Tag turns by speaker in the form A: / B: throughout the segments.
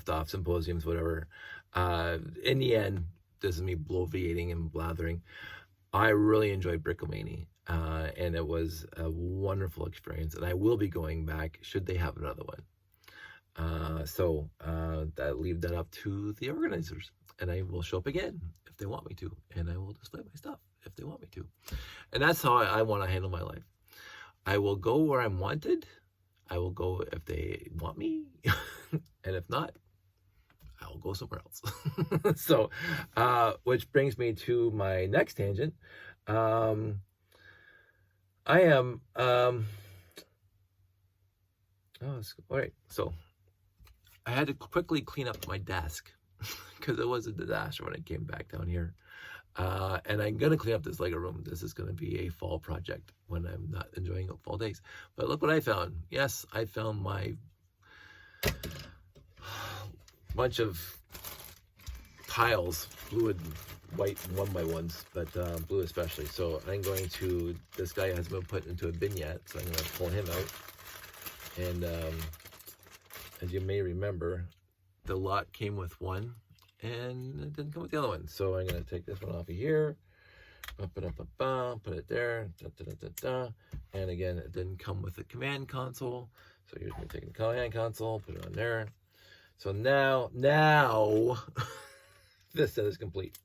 A: stuff, symposiums, whatever. In the end, this is me bloviating and blathering. I really enjoyed Bricklemania, and it was a wonderful experience. And I will be going back should they have another one. That leave that up to the organizers, and I will show up again if they want me to, and I will display my stuff if they want me to. And that's how I want to handle my life. I will go where I'm wanted. I will go if they want me, and if not, I'll go somewhere else. Which brings me to my next tangent. I am, all right, so I had to quickly clean up my desk because it was a disaster when I came back down here. And I'm going to clean up this Lego room. This is going to be a fall project when I'm not enjoying fall days. But look what I found. Yes, I found my bunch of tiles, blue and white 1x1s, but blue especially. So I'm going to, this guy hasn't been put into a bin yet, so I'm going to pull him out. And as you may remember, the lot came with one and it didn't come with the other one. So I'm going to take this one off of here, put it there, and again, it didn't come with the command console. So here's me taking the command console, put it on there. So now this set is complete.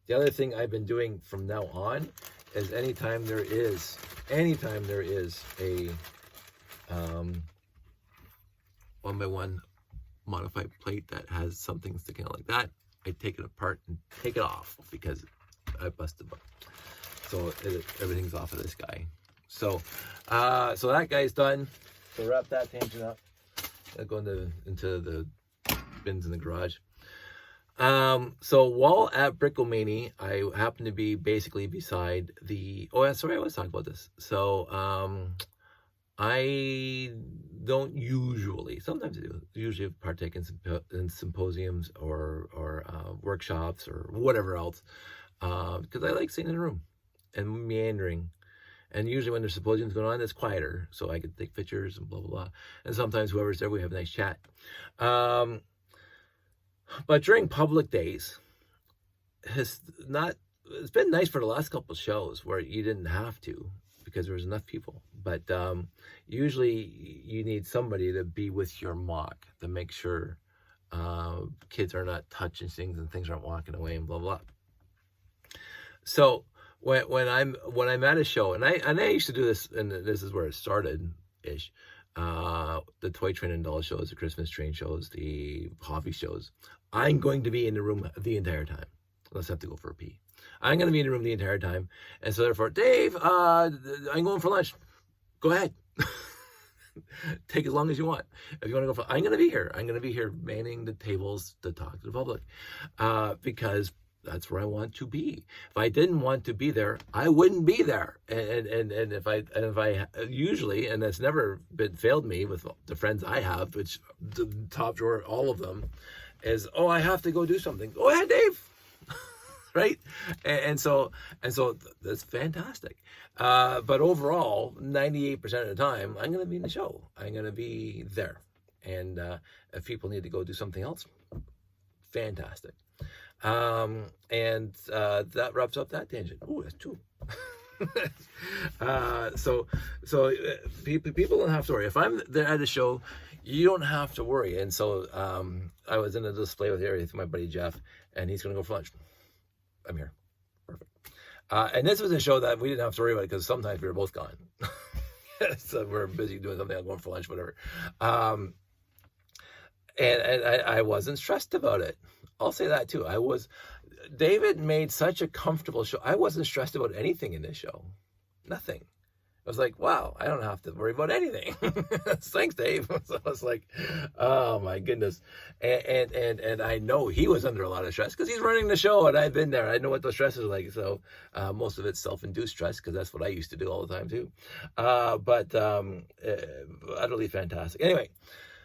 A: The other thing I've been doing from now on is anytime there is a 1x1 modified plate that has something sticking out like that, I take it apart and take it off because I busted it. So everything's off of this guy. So that guy's done. So wrap that tangent up. I'll go into the bins in the garage. So while at Bricklemania, I happen to be basically beside the, I was talking about this. So, I don't usually, sometimes I do, usually partake in symposiums or workshops or whatever else, because I like sitting in a room and meandering. And usually when there's symposiums going on, it's quieter, so I can take pictures and blah, blah, blah. And sometimes whoever's there, we have a nice chat. But during public days, it's been nice for the last couple of shows where you didn't have to because there was enough people. But usually you need somebody to be with your mock to make sure kids are not touching things and things aren't walking away and blah, blah. So when I'm at a show, and I used to do this, and this is where it started ish. The toy train and doll shows, the Christmas train shows, the hobby shows. I'm going to be in the room the entire time. Let's have to go for a pee. I'm going to be in the room the entire time. And so therefore, Dave, I'm going for lunch. Go ahead. Take as long as you want. If you want to go I'm going to be here. I'm going to be here manning the tables to talk to the public. Because that's where I want to be. If I didn't want to be there, I wouldn't be there. And if I usually, and that's never failed me with the friends I have, which the top drawer, all of them, is, I have to go do something. Go ahead, Dave. Right? And so that's fantastic. But overall, 98% of the time, I'm going to be in the show. I'm going to be there. And if people need to go do something else, fantastic. That wraps up that tangent. Oh, that's two. People don't have to worry. If I'm there at a show, you don't have to worry. And so I was in a display with my buddy Jeff, and he's going to go for lunch. I'm here. Perfect. And this was a show that we didn't have to worry about because sometimes we were both gone. So we're busy doing something, I'm going for lunch, whatever. And I wasn't stressed about it. I'll say that too. David made such a comfortable show. I wasn't stressed about anything in this show. Nothing. I was like, wow, I don't have to worry about anything. Thanks, Dave. So I was like, oh my goodness. And I know he was under a lot of stress because he's running the show and I've been there. I know what those stresses are like. So most of it's self-induced stress because that's what I used to do all the time too. Utterly fantastic. Anyway,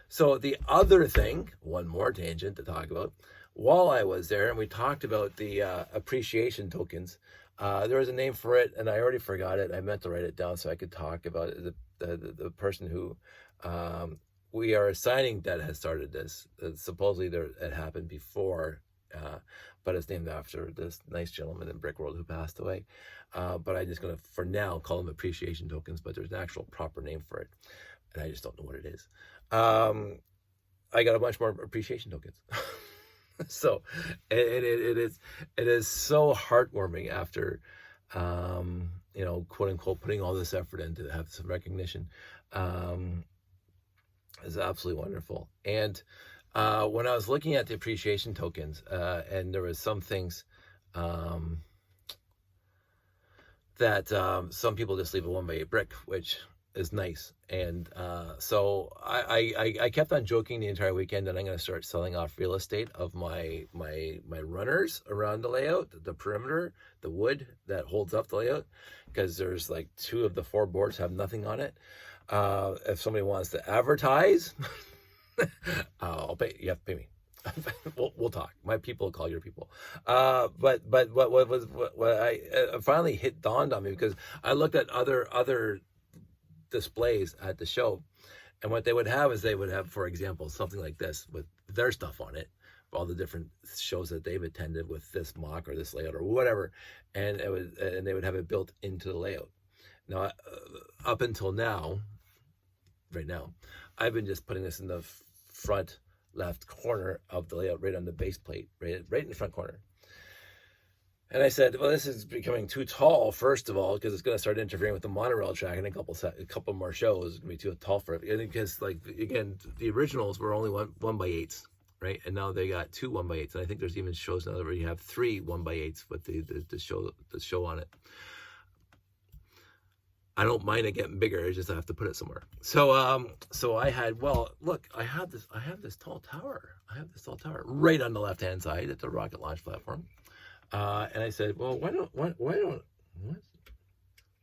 A: so the other thing, one more tangent to talk about, while I was there, and we talked about the appreciation tokens, there was a name for it, and I already forgot it. I meant to write it down so I could talk about it. The person who we are assigning that has started this. Supposedly it happened before, but it's named after this nice gentleman in Brick World who passed away. But I'm just going to, for now, call them appreciation tokens, but there's an actual proper name for it, and I just don't know what it is. I got a bunch more appreciation tokens. So it is so heartwarming after, quote unquote, putting all this effort in to have some recognition. It's absolutely wonderful. And when I was looking at the appreciation tokens, and there was some things that some people just leave a 1x8 brick, which is nice. And so I kept on joking the entire weekend that I'm going to start selling off real estate of my runners around the layout, the perimeter, the wood that holds up the layout, because there's like 2 of the 4 boards have nothing on it. If somebody wants to advertise, I'll pay. You have to pay me. we'll talk. My people will call your people. But what I finally dawned on me, because I looked at other displays at the show, and what they would have is they would have, for example, something like this with their stuff on it, all the different shows that they've attended with this mock or this layout or whatever, and they would have it built into the layout. Now, up until now, right now, I've been just putting this in the front left corner of the layout, right on the base plate, right in the front corner. And I said, well, this is becoming too tall, first of all, because it's going to start interfering with the monorail track in a couple more shows. It's going to be too tall for it. And because, like, again, the originals were only 1x8s, right? And now they got 2 1x8s. And I think there's even shows now where you have 3 1x8s with the show on it. I don't mind it getting bigger. I just have to put it somewhere. So so I had, well, look, I have this tall tower. I have this tall tower right on the left-hand side at the rocket launch platform. And I said, well,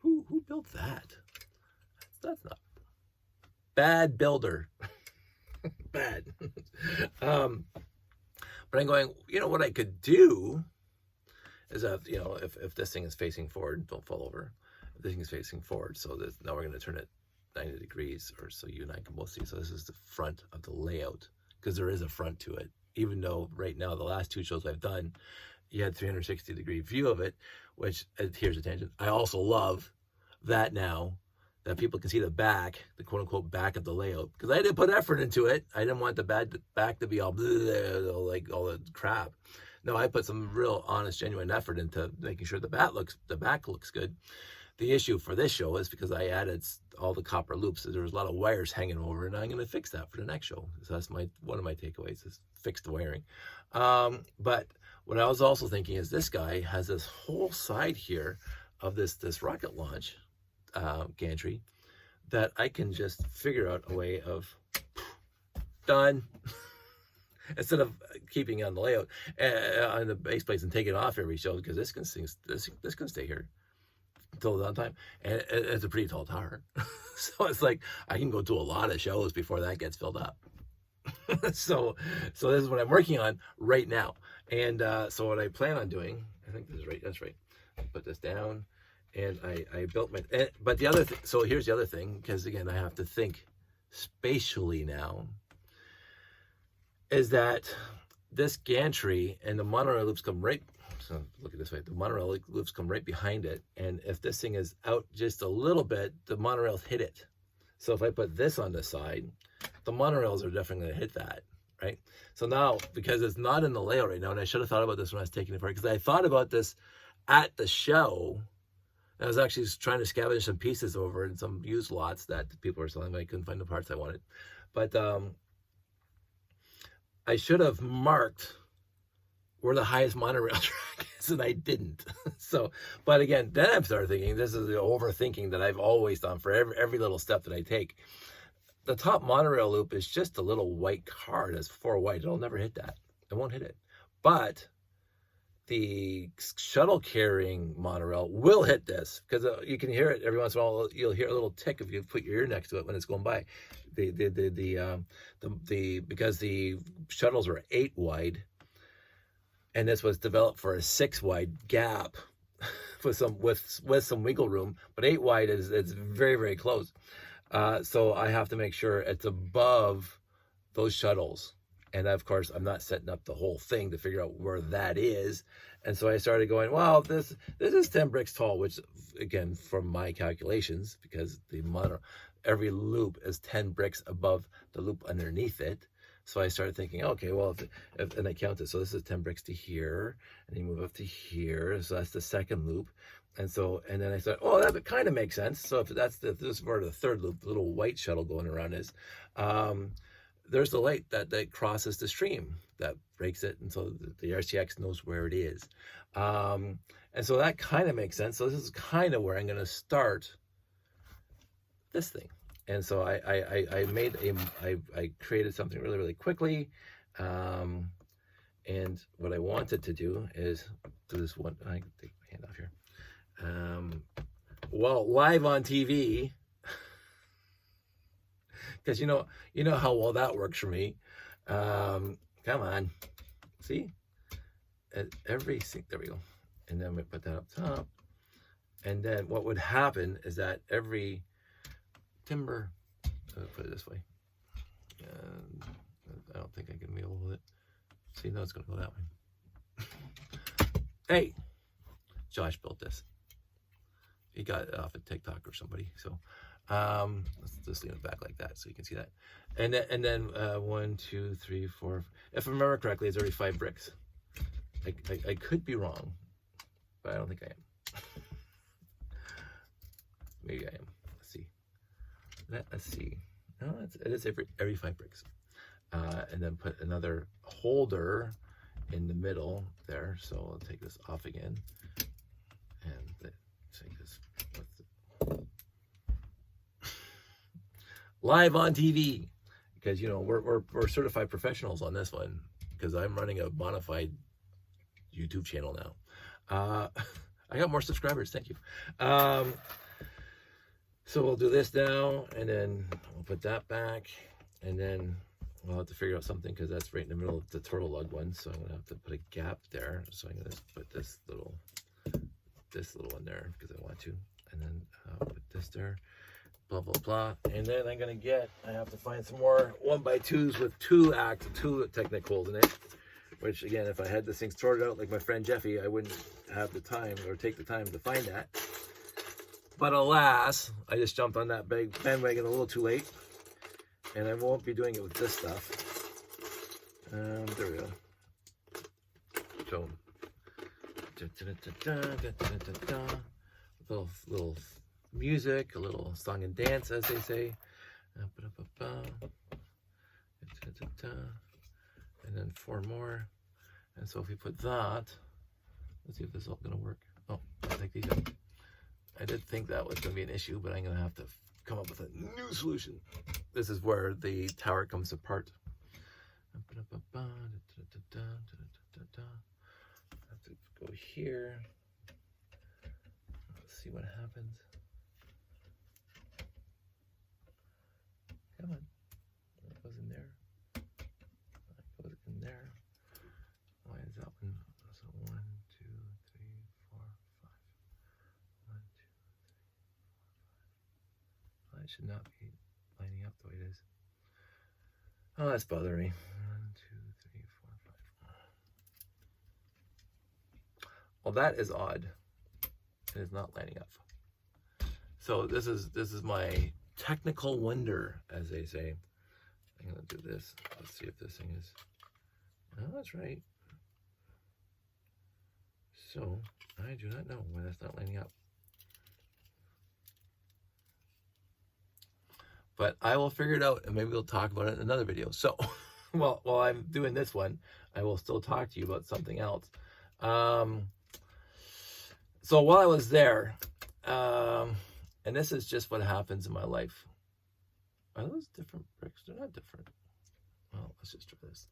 A: who built that? That's not bad builder. Bad. But I'm going, what I could do is if this thing is facing forward, don't fall over. If this thing is facing forward, so that now we're going to turn it 90 degrees, or so you and I can both see. So this is the front of the layout, because there is a front to it. Even though right now the last 2 shows I've done, you had 360-degree view of it, which, here's a tangent. I also love that now that people can see the back, the quote-unquote back of the layout, because I didn't put effort into it. I didn't want the back to be all like all the crap. No, I put some real honest, genuine effort into making sure the back looks good. The issue for this show is because I added all the copper loops, so there was a lot of wires hanging over, and I'm going to fix that for the next show. So that's one of my takeaways, is fix the wiring. But what I was also thinking is this guy has this whole side here of this rocket launch gantry that I can just figure out a way of done. Instead of keeping on the layout on the base plates and taking it off every show, because this can stay here until the downtime, and it's a pretty tall tower. So it's like I can go to a lot of shows before that gets filled up. So this is what I'm working on right now. And so what I plan on doing, I think this is right, that's right. Put this down, and I built my, but the other thing, so here's the other thing, because again, I have to think spatially now, is that this gantry and the monorail loops come right, so look at this way, the monorail loops come right behind it, and if this thing is out just a little bit, the monorails hit it. So if I put this on the side, the monorails are definitely going to hit that, right? So now, because it's not in the layout right now, and I should have thought about this when I was taking it apart, because I thought about this at the show. I was actually trying to scavenge some pieces over in some used lots that people were selling, but I couldn't find the parts I wanted. But I should have marked where the highest monorail track is, and I didn't. So, but again, then I started thinking, this is the overthinking that I've always done for every little step that I take. The top monorail loop is just a little white card. It's 4 white. It'll never hit that. It won't hit it. But the shuttle carrying monorail will hit this, because you can hear it every once in a while. You'll hear a little tick if you put your ear next to it when it's going by. Because the shuttles are 8 wide, and this was developed for a 6 wide gap with some wiggle room, but 8 wide is very, very close. So I have to make sure it's above those shuttles. And of course, I'm not setting up the whole thing to figure out where that is. And so I started going, well, this is 10 bricks tall, which again, from my calculations, because every loop is 10 bricks above the loop underneath it. So I started thinking, okay, well, and I counted. So this is 10 bricks to here, and you move up to here. So that's the second loop. And then I said, oh, that kind of makes sense. So if this is where the third loop, the little white shuttle going around is, there's the light that crosses the stream that breaks it, and so the RTX knows where it is. And so that kind of makes sense. So this is kind of where I'm going to start this thing. And so I created something really, really quickly. And what I wanted to do is do this one. I can take my hand off here. Well, live on TV, because you know how well that works for me. Come on, see, at there we go. And then we put that up top. And then what would happen is that every timber, put it this way. I don't think I can be able with it. See, no, it's gonna go that way. Hey, Josh built this. He got it off of TikTok or somebody. So let's just lean it back like that so you can see that. And then 1, 2, 3, 4. If I remember correctly, it's already 5 bricks. I could be wrong, but I don't think I am. Maybe I am. Let's see. No, it is every 5 bricks. And then put another holder in the middle there. So I'll take this off again. And take this. Live on TV, because we're certified professionals on this one, because I'm running a bona fide YouTube channel now. I got more subscribers, thank you. So we'll do this now, and then we'll put that back, and then we'll have to figure out something, because that's right in the middle of the turtle lug one. So I'm gonna have to put a gap there. So I'm gonna put this little one there because I want to, and then put this there. Blah blah blah, and then I have to find some more 1x2s with two technic holes in it, which again, if I had this thing sorted out like my friend Jeffy, I wouldn't have the time or take the time to find that. But alas, I just jumped on that big bandwagon a little too late, and I won't be doing it with this stuff. There we go. So little music, a little song and dance, as they say. And then 4 more. And so if we put that, let's see if this is all gonna work. Oh, I'll take these out. I did think that was gonna be an issue, but I'm gonna have to come up with a new solution. This is where the tower comes apart. I have to go here. Let's see what happens. Come on. That goes in there. That goes in there. Why is that one? So 1, 2, 3, 4, 5. 1, 2, 3, 4, 5. Well, it should not be lining up the way it is. Oh, that's bothering me. 1, 2, 3, 4, 5. Well, that is odd. It is not lining up. So this is my technical wonder, as they say. I'm gonna do this. Let's see if this thing is. Oh, that's right. So I do not know why that's not lining up. But I will figure it out, and maybe we'll talk about it in another video. So while I'm doing this one, I will still talk to you about something else. So while I was there, and this is just what happens in my life. Are those different bricks? They're not different. Well, let's just try this.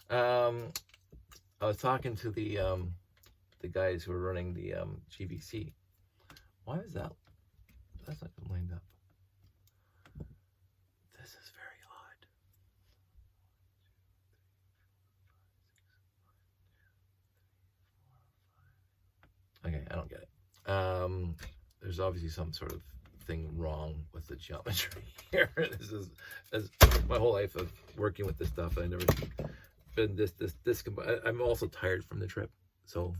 A: I was talking to the guys who were running the GVC. Why is that? That's not lined up. This is very odd. Okay, I don't get it. There's obviously some sort of nothing wrong with the geometry here. This is my whole life of working with this stuff. I never been this. I'm also tired from the trip. So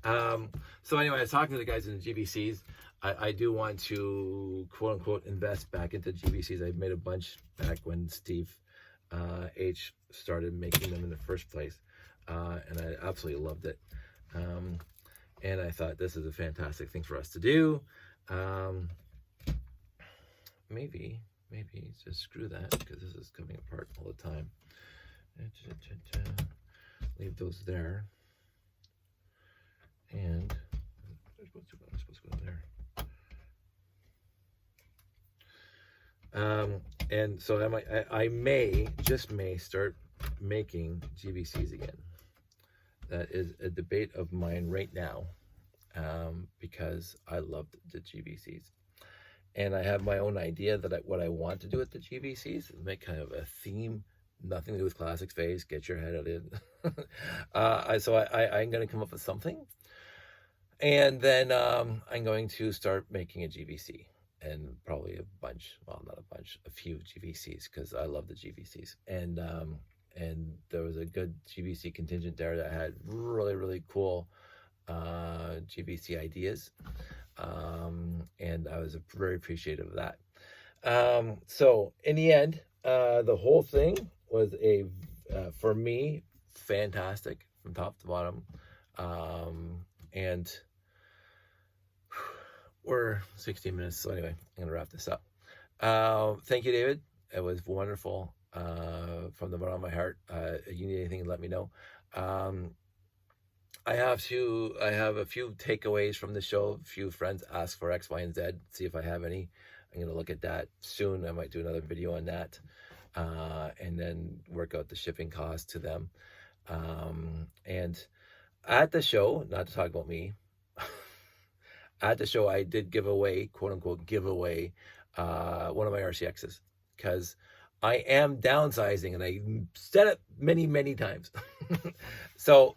A: anyway, I was talking to the guys in the GBCs. I do want to quote unquote invest back into GBCs. I made a bunch back when Steve H started making them in the first place, and I absolutely loved it. And I thought this is a fantastic thing for us to do. Maybe just screw that, because this is coming apart all the time. Leave those there. And I'm supposed to go there. And so I may start making GBCs again. That is a debate of mine right now, because I loved the GBCs, and I have my own idea that what I want to do with the GBCs is make kind of a theme, nothing to do with classics phase. Get your head out of it. So I'm going to come up with something, and then I'm going to start making a GBC, and probably a bunch. Well, not a bunch, a few GBCs, because I love the GBCs, and there was a good GBC contingent there that had really, really cool GBC ideas, and I was very appreciative of that. So in the end, the whole thing was for me, fantastic from top to bottom, and we're 16 minutes, so anyway, I'm gonna wrap this up. Thank you, David. It was wonderful. From the bottom of my heart. You need anything, let me know. I have a few takeaways from the show. A few friends asked for X, Y, and Z. See if I have any. I'm going to look at that soon. I might do another video on that, and then work out the shipping cost to them. And at the show, not to talk about me, at the show I did give away, quote unquote, give away one of my RCXs, because I am downsizing, and I said it many, many times. so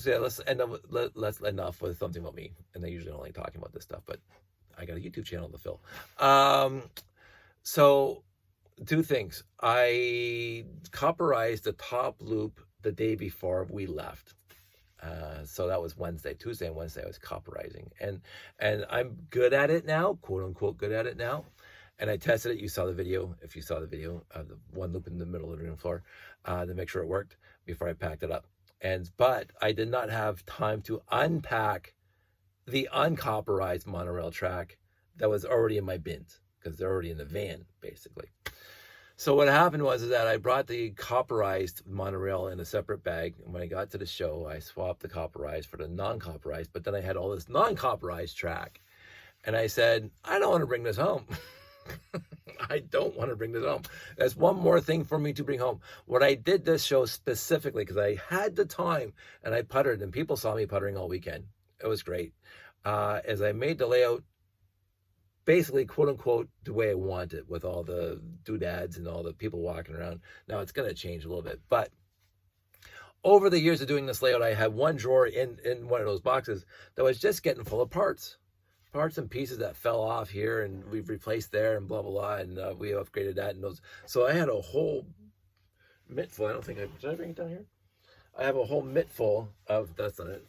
A: yeah, let's end off with something about me. And I usually don't like talking about this stuff, but I got a YouTube channel to fill. So two things. I copperized the top loop the day before we left. So that was Wednesday. Tuesday and Wednesday I was copperizing, and I'm good at it now, quote unquote good at it now. And I tested it. You saw the video. If you saw the video of the one loop in the middle of the room floor, to make sure it worked before I packed it up. But I did not have time to unpack the uncopperized monorail track that was already in my bins, because they're already in the van, basically. So what happened was that I brought the copperized monorail in a separate bag. And when I got to the show, I swapped the copperized for the non-copperized. But then I had all this non-copperized track. And I said, I don't want to bring this home. I don't want to bring this home. That's one more thing for me to bring home. What I did this show specifically, because I had the time and I puttered, and people saw me puttering all weekend. It was great. As I made the layout basically, quote unquote, the way I want it, with all the doodads and all the people walking around. Now it's going to change a little bit, but over the years of doing this layout, I had one drawer in one of those boxes that was just getting full of parts and pieces that fell off here, and we've replaced there, and blah blah blah, and we upgraded that and those. So I had a whole mitt full. I don't think did I bring it down here? I have a whole mitt full of, that's not it,